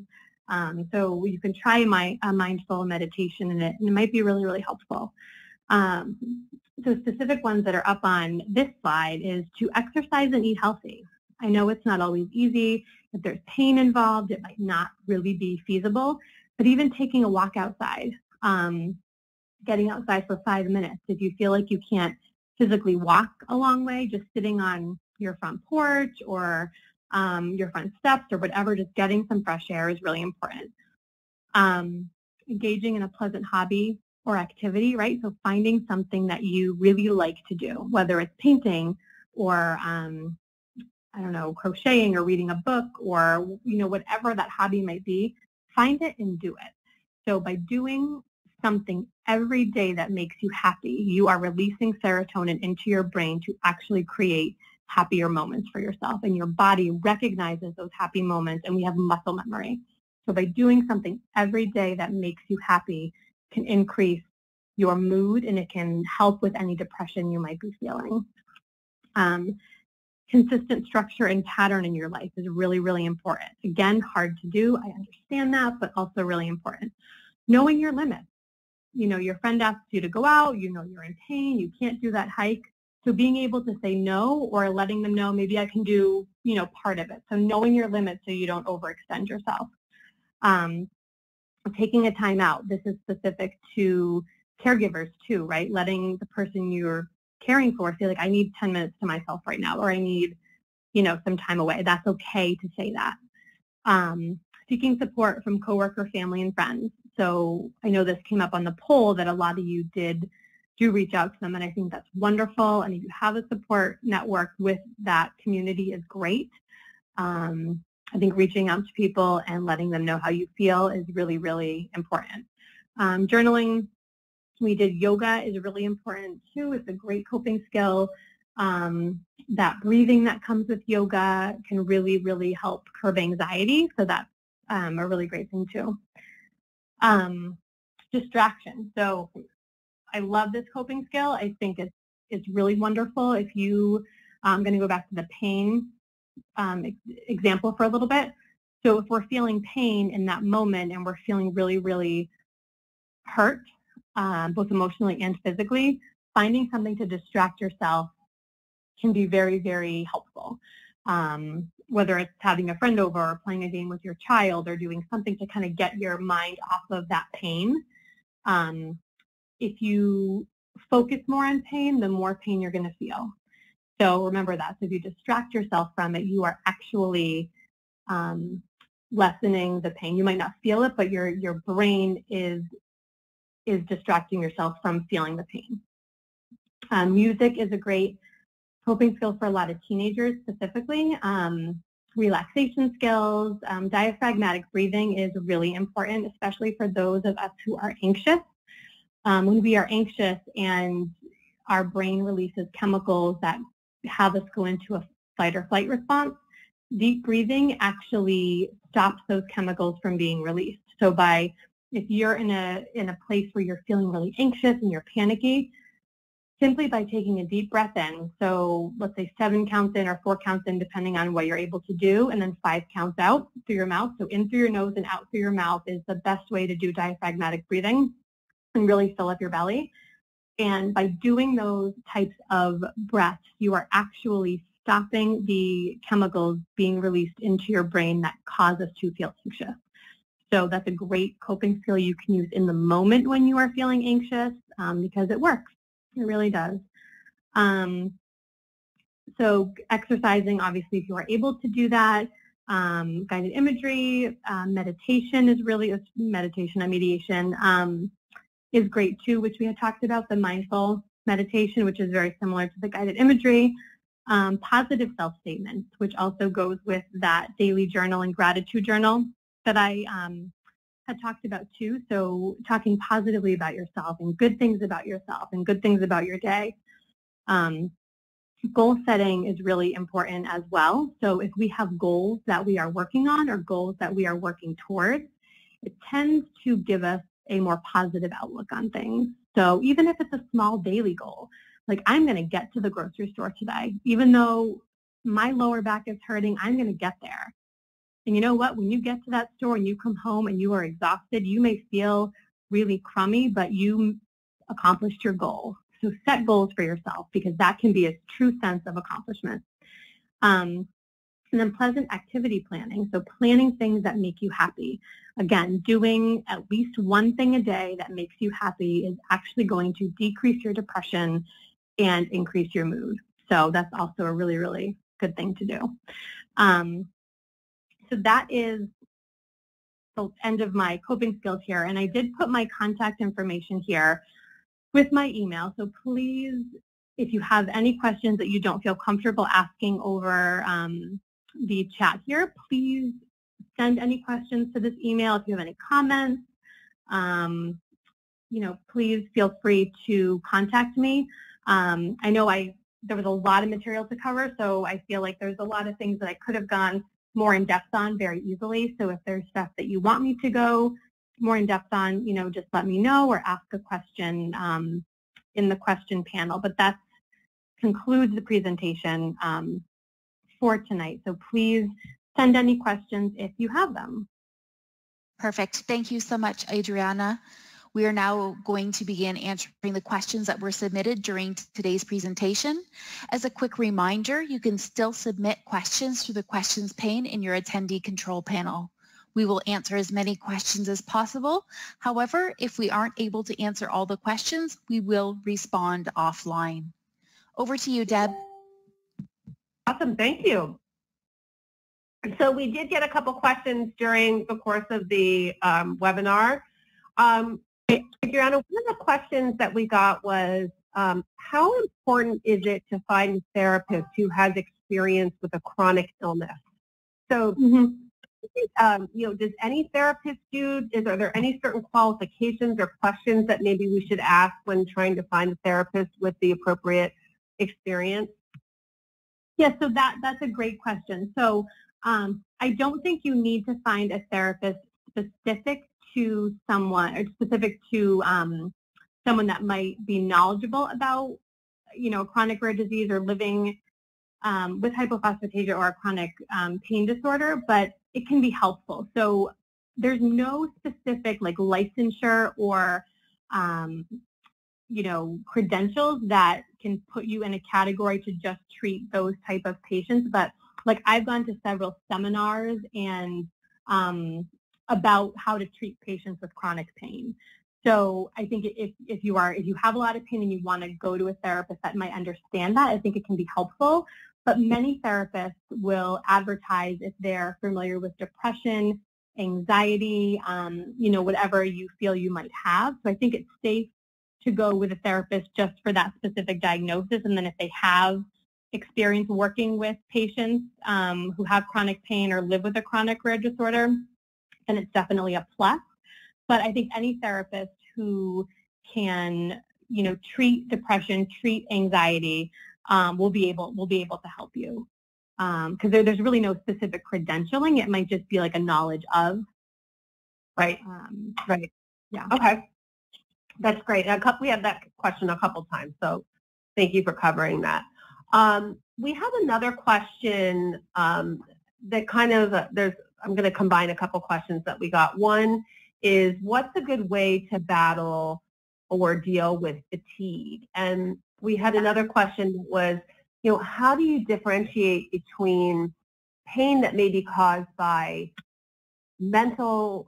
So you can try a mindful meditation in it, and it might be really, really helpful. So specific ones that are up on this slide is to exercise and eat healthy. I know it's not always easy. If there's pain involved, it might not really be feasible, but even taking a walk outside, getting outside for 5 minutes. If you feel like you can't physically walk a long way, just sitting on your front porch or your front steps or whatever, just getting some fresh air is really important. Engaging in a pleasant hobby or activity, right? So finding something that you really like to do, whether it's painting or, I don't know, crocheting or reading a book or, whatever that hobby might be, find it and do it. So by doing something every day that makes you happy, you are releasing serotonin into your brain to actually create happier moments for yourself, and your body recognizes those happy moments, and we have muscle memory. So by doing something every day that makes you happy can increase your mood, and it can help with any depression you might be feeling. Consistent structure and pattern in your life is really, really important. Again, hard to do, I understand that, but also really important. Knowing your limits. Your friend asks you to go out, you're in pain, you can't do that hike. So being able to say no, or letting them know, maybe I can do, part of it. So knowing your limits so you don't overextend yourself. Taking a time out. This is specific to caregivers too, right? Letting the person you're caring for feel like, I need 10 minutes to myself right now, or I need, some time away. That's okay to say that. Seeking support from coworker, family, and friends. So I know this came up on the poll that a lot of you do reach out to them, and I think that's wonderful. And if you have a support network with that community is great. I think reaching out to people and letting them know how you feel is really, really important. Journaling, we did yoga is really important too. It's a great coping skill. That breathing that comes with yoga can really, really help curb anxiety. So that's a really great thing too. Distraction. So I love this coping skill. I think it's really wonderful. If I'm going to go back to the pain example for a little bit. So if we're feeling pain in that moment and we're feeling really, really hurt, both emotionally and physically, finding something to distract yourself can be very, very helpful. Whether it's having a friend over or playing a game with your child or doing something to kind of get your mind off of that pain. If you focus more on pain, the more pain you're going to feel. So remember that. So if you distract yourself from it, you are actually lessening the pain. You might not feel it, but your brain is distracting yourself from feeling the pain. Music is a great coping skill for a lot of teenagers specifically. Relaxation skills, diaphragmatic breathing is really important, especially for those of us who are anxious. When we are anxious and our brain releases chemicals that have us go into a fight or flight response, deep breathing actually stops those chemicals from being released. So if you're in a place where you're feeling really anxious and you're panicky, simply by taking a deep breath in, so let's say 7 counts in or 4 counts in, depending on what you're able to do, and then 5 counts out through your mouth. So in through your nose and out through your mouth is the best way to do diaphragmatic breathing and really fill up your belly. And by doing those types of breaths, you are actually stopping the chemicals being released into your brain that cause us to feel anxious. So that's a great coping skill you can use in the moment when you are feeling anxious because it works. It really does. So exercising, obviously, if you are able to do that, guided imagery, meditation is really, mediation is great too, which we had talked about, the mindful meditation, which is very similar to the guided imagery. Positive self-statements, which also goes with that daily journal and gratitude journal that I had talked about too. So talking positively about yourself and good things about yourself and good things about your day. Goal setting is really important as well. So if we have goals that we are working on or goals that we are working towards, it tends to give us a more positive outlook on things. So even if it's a small daily goal, like I'm going to get to the grocery store today, even though my lower back is hurting, I'm going to get there. And you know what? When you get to that store and you come home and you are exhausted, you may feel really crummy, but you accomplished your goal. So set goals for yourself because that can be a true sense of accomplishment. And then pleasant activity planning. So planning things that make you happy. Again, doing at least one thing a day that makes you happy is actually going to decrease your depression and increase your mood. So that's also a really, really good thing to do. So that is the end of my coping skills here. And I did put my contact information here with my email. So please, if you have any questions that you don't feel comfortable asking over the chat here, please send any questions to this email. If you have any comments, please feel free to contact me. I know there was a lot of material to cover, so I feel like there's a lot of things that I could have gone more in depth on very easily. So if there's stuff that you want me to go more in depth on, just let me know or ask a question in the question panel. But that concludes the presentation for tonight. So please send any questions if you have them. Perfect. Thank you so much, Adriana. We are now going to begin answering the questions that were submitted during today's presentation. As a quick reminder, you can still submit questions through the questions pane in your attendee control panel. We will answer as many questions as possible. However, if we aren't able to answer all the questions, we will respond offline. Over to you, Deb. Awesome, thank you. So we did get a couple questions during the course of the webinar. Adriana, one of the questions that we got was, how important is it to find a therapist who has experience with a chronic illness? So, does any therapist are there any certain qualifications or questions that maybe we should ask when trying to find a therapist with the appropriate experience? Yeah, so that's a great question. So I don't think you need to find a therapist specific to someone or specific to someone that might be knowledgeable about, chronic rare disease or living with hypophosphatasia or a chronic pain disorder, but it can be helpful. So there's no specific licensure or, credentials that can put you in a category to just treat those type of patients. But I've gone to several seminars and about how to treat patients with chronic pain. So I think if you have a lot of pain and you want to go to a therapist that might understand that, I think it can be helpful. But many therapists will advertise if they're familiar with depression, anxiety, whatever you feel you might have. So I think it's safe to go with a therapist just for that specific diagnosis. And then if they have experience working with patients who have chronic pain or live with a chronic rare disorder, then it's definitely a plus. But I think any therapist who can, treat depression, treat anxiety, will be able to help you. Because there's really no specific credentialing. It might just be a knowledge of. Right. Right. Yeah. Okay. That's great. We had that question a couple times, so thank you for covering that. We have another question that kind of, I'm going to combine a couple questions that we got. One is, what's a good way to battle or deal with fatigue? And we had another question that was, how do you differentiate between pain that may be caused by mental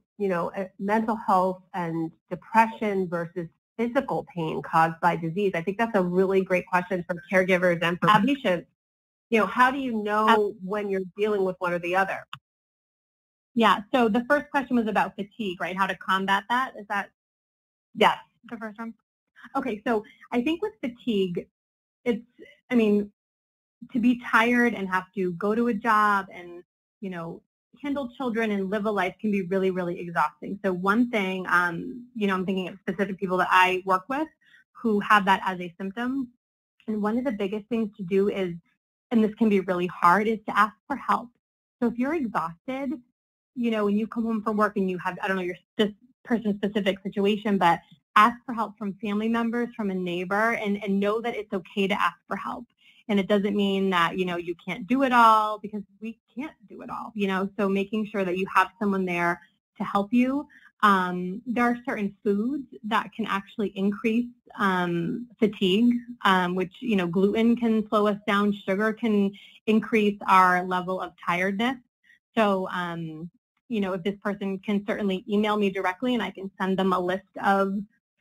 health and depression versus physical pain caused by disease? I think that's a really great question for caregivers and for patients. How do you know when you're dealing with one or the other? Yeah, so the first question was about fatigue, right? How to combat that? Is that yes, the first one? Okay, so I think with fatigue, to be tired and have to go to a job and, handle children and live a life can be really, really exhausting. So one thing, you know, I'm thinking of specific people that I work with who have that as a symptom. And one of the biggest things to do is, and this can be really hard, is to ask for help. So if you're exhausted, you know, when you come home from work and you have, I don't know, your person-specific situation, but ask for help from family members, from a neighbor, and know that it's okay to ask for help. And it doesn't mean that, you know, you can't do it all, because we can't do it all, you know, so making sure that you have someone there to help you. There are certain foods that can actually increase fatigue, which, you know, gluten can slow us down. Sugar can increase our level of tiredness. So, you know, if this person can certainly email me directly, and I can send them a list of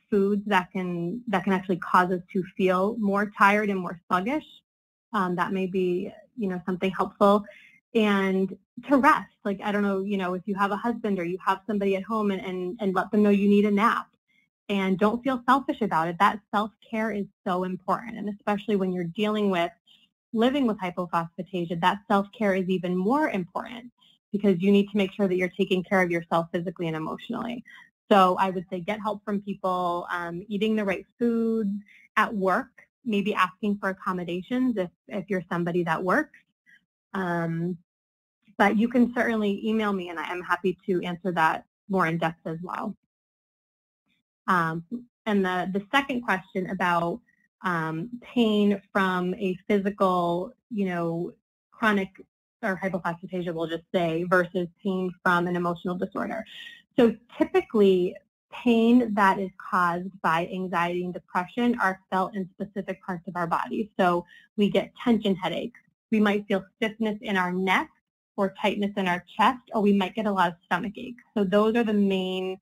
foods that can actually cause us to feel more tired and more sluggish. That may be, you know, something helpful. And to rest, like, I don't know, you know, if you have a husband or you have somebody at home, and let them know you need a nap, and don't feel selfish about it. That self-care is so important. And especially when you're dealing with living with hypophosphatasia, that self-care is even more important, because you need to make sure that you're taking care of yourself physically and emotionally. So I would say get help from people, eating the right foods, at work, maybe asking for accommodations if you're somebody that works. But you can certainly email me, and I am happy to answer that more in depth as well. And the second question about pain from a physical, you know, chronic or hypophosphatasia, we'll just say, versus pain from an emotional disorder. So typically, pain that is caused by anxiety and depression are felt in specific parts of our body. So we get tension headaches. We might feel stiffness in our neck or tightness in our chest, or we might get a lot of stomach aches. So those are the main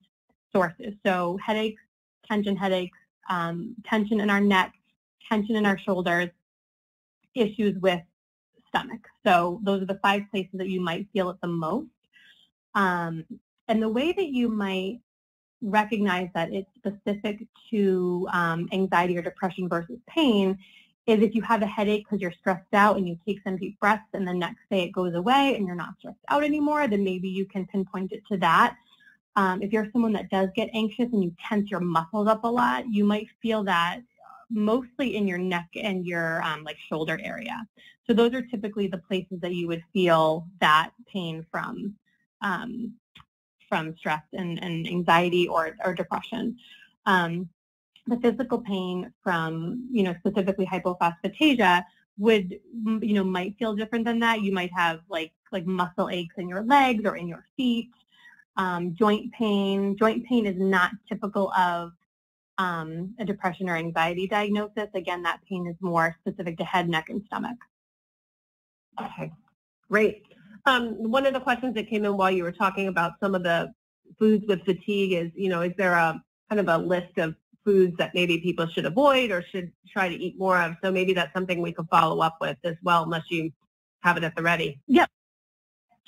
sources. So headaches, tension tension in our neck, tension in our shoulders, issues with stomach. So those are the 5 places that you might feel it the most. And the way that you might recognize that it's specific to anxiety or depression versus pain is if you have a headache because you're stressed out and you take some deep breaths and the next day it goes away and you're not stressed out anymore, then maybe you can pinpoint it to that. If you're someone that does get anxious and you tense your muscles up a lot, you might feel that mostly in your neck and your like shoulder area. So those are typically the places that you would feel that pain from stress and anxiety or depression. The physical pain from, you know, specifically hypophosphatasia would, you know, might feel different than that. You might have like muscle aches in your legs or in your feet. Joint pain. Joint pain is not typical of a depression or anxiety diagnosis. Again, that pain is more specific to head, neck, and stomach. Okay, great. One of the questions that came in while you were talking about some of the foods with fatigue is, you know, is there a kind of a list of foods that maybe people should avoid or should try to eat more of? So maybe that's something we could follow up with as well, unless you have it at the ready. Yep.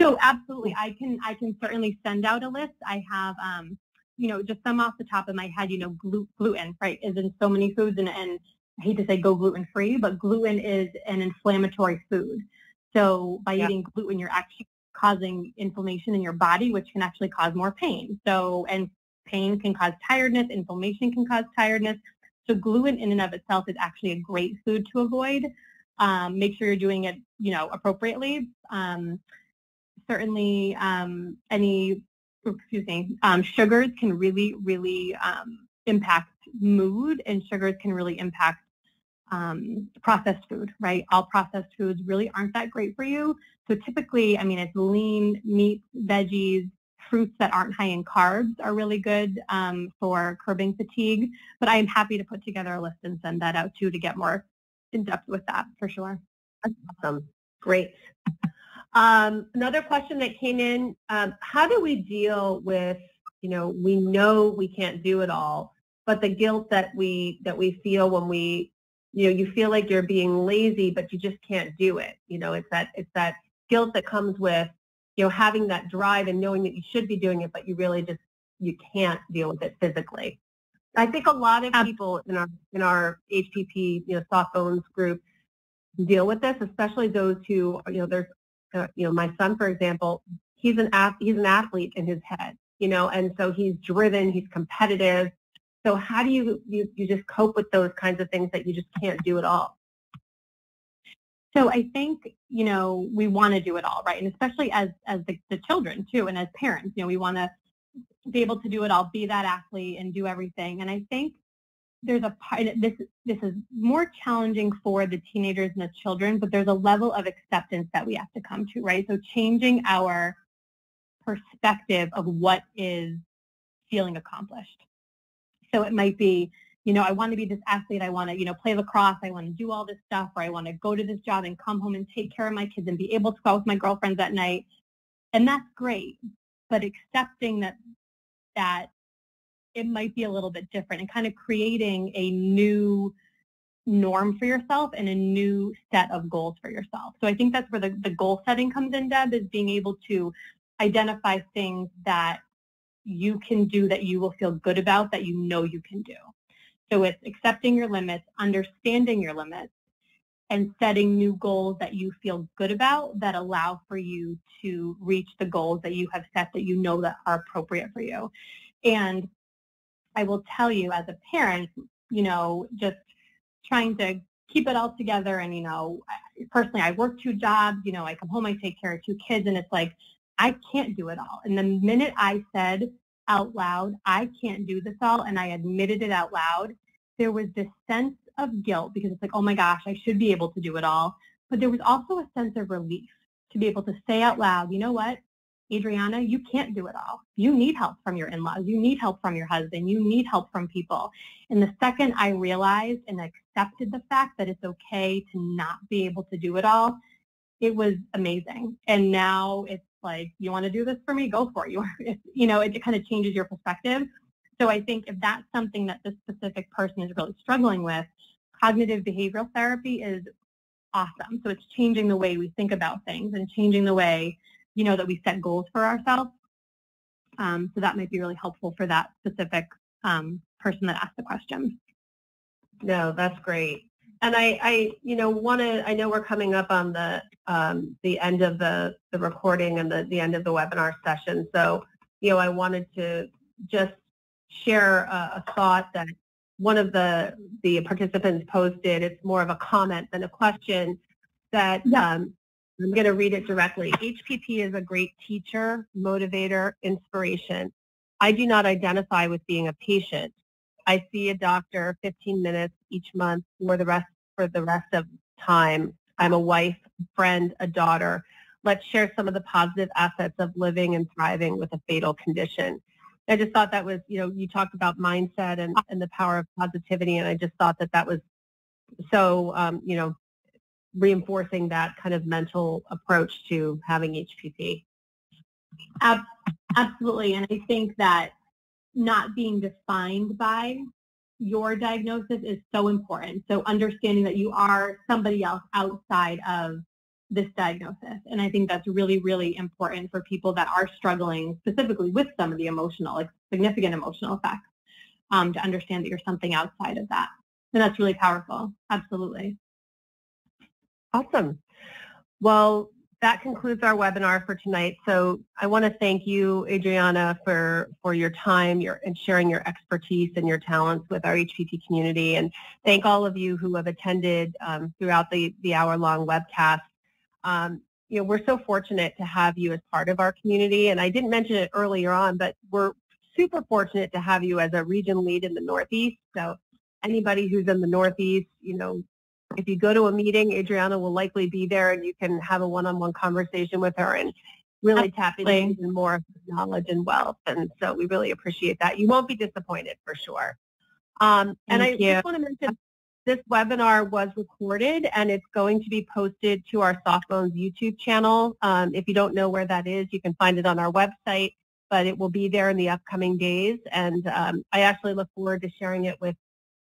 So absolutely, I can certainly send out a list. I have, you know, just some off the top of my head, you know, gluten, right, is in so many foods, and I hate to say go gluten-free, but gluten is an inflammatory food. So by eating gluten, you're actually causing inflammation in your body, which can actually cause more pain. So, and pain can cause tiredness, inflammation can cause tiredness. So gluten in and of itself is actually a great food to avoid. Make sure you're doing it, you know, appropriately. Certainly sugars can really, really impact mood, and sugars can really impact processed food, right? All processed foods really aren't that great for you. So typically, I mean, it's lean meats, veggies, fruits that aren't high in carbs are really good for curbing fatigue. But I'm happy to put together a list and send that out too to get more in depth with that for sure. That's awesome. Great. Another question that came in, how do we deal with, you know we can't do it all, but the guilt that we feel when we, you know, you feel like you're being lazy, but you just can't do it. You know, it's that guilt that comes with, you know, having that drive and knowing that you should be doing it, but you really just, you can't deal with it physically. I think a lot of people in our HPP, you know, soft bones group deal with this, especially those who, you know, there's, you know, my son, for example, he's an athlete in his head, you know, and so he's driven, he's competitive. So how do you just cope with those kinds of things that you just can't do at all? So I think, you know, we want to do it all, right? And especially as the children too, and as parents, you know, we want to be able to do it all, be that athlete and do everything. And I think there's a part, this is more challenging for the teenagers and the children, but there's a level of acceptance that we have to come to, right? So changing our perspective of what is feeling accomplished. So it might be, you know, I want to be this athlete, I want to, you know, play lacrosse, I want to do all this stuff, or I want to go to this job and come home and take care of my kids and be able to go out with my girlfriends at night. And that's great. But accepting that it might be a little bit different and kind of creating a new norm for yourself and a new set of goals for yourself. So I think that's where the goal setting comes in, Deb, is being able to identify things that you can do that you will feel good about, that you know you can do. So it's accepting your limits, understanding your limits, and setting new goals that you feel good about that allow for you to reach the goals that you have set that you know that are appropriate for you. And I will tell you, as a parent, you know, just trying to keep it all together. And, you know, personally, I work 2 jobs, you know, I come home, I take care of 2 kids, and it's like, I can't do it all. And the minute I said out loud, I can't do this all, and I admitted it out loud, there was this sense of guilt because it's like, oh my gosh, I should be able to do it all. But there was also a sense of relief to be able to say out loud, you know what, Adriana, you can't do it all. You need help from your in-laws. You need help from your husband. You need help from people. And the second I realized and accepted the fact that it's okay to not be able to do it all, it was amazing. And now it's like, you want to do this for me? Go for it. You know, it kind of changes your perspective. So I think if that's something that this specific person is really struggling with, cognitive behavioral therapy is awesome. So it's changing the way we think about things and changing the way, you know, that we set goals for ourselves. So that might be really helpful for that specific person that asked the question. No, that's great. And I you know, I know we're coming up on the end of the recording and the end of the webinar session. So, you know, I wanted to just share a thought that one of the participants posted. It's more of a comment than a question that I'm going to read it directly. HPP is a great teacher, motivator, inspiration. I do not identify with being a patient. I see a doctor 15 minutes each month for the rest of time. I'm a wife, friend, a daughter. Let's share some of the positive assets of living and thriving with a fatal condition. I just thought that was, you know, you talked about mindset and the power of positivity, and I just thought that was so, you know, reinforcing that kind of mental approach to having HPP. Absolutely. And I think that not being defined by your diagnosis is so important. So understanding that you are somebody else outside of this diagnosis. And I think that's really, really important for people that are struggling specifically with some of the emotional, like significant emotional effects, to understand that you're something outside of that. And that's really powerful. Absolutely. Awesome. Well, that concludes our webinar for tonight. So I want to thank you, Adriana, for your time and sharing your expertise and your talents with our HPP community. And thank all of you who have attended throughout the hour-long webcast. You know, we're so fortunate to have you as part of our community. And I didn't mention it earlier on, but we're super fortunate to have you as a region lead in the Northeast. So anybody who's in the Northeast, you know, if you go to a meeting, Adriana will likely be there, and you can have a one-on-one conversation with her and really tap into even more knowledge and wealth. And so we really appreciate that. You won't be disappointed for sure. And I just want to mention this webinar was recorded, and it's going to be posted to our Softbones YouTube channel. If you don't know where that is, you can find it on our website, but it will be there in the upcoming days. And I actually look forward to sharing it with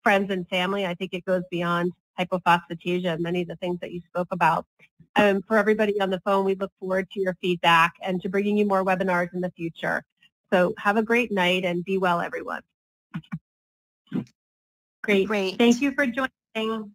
friends and family. I think it goes beyond hypophosphatasia and many of the things that you spoke about. For everybody on the phone, we look forward to your feedback and to bringing you more webinars in the future. So have a great night and be well, everyone. Great. Thank you for joining.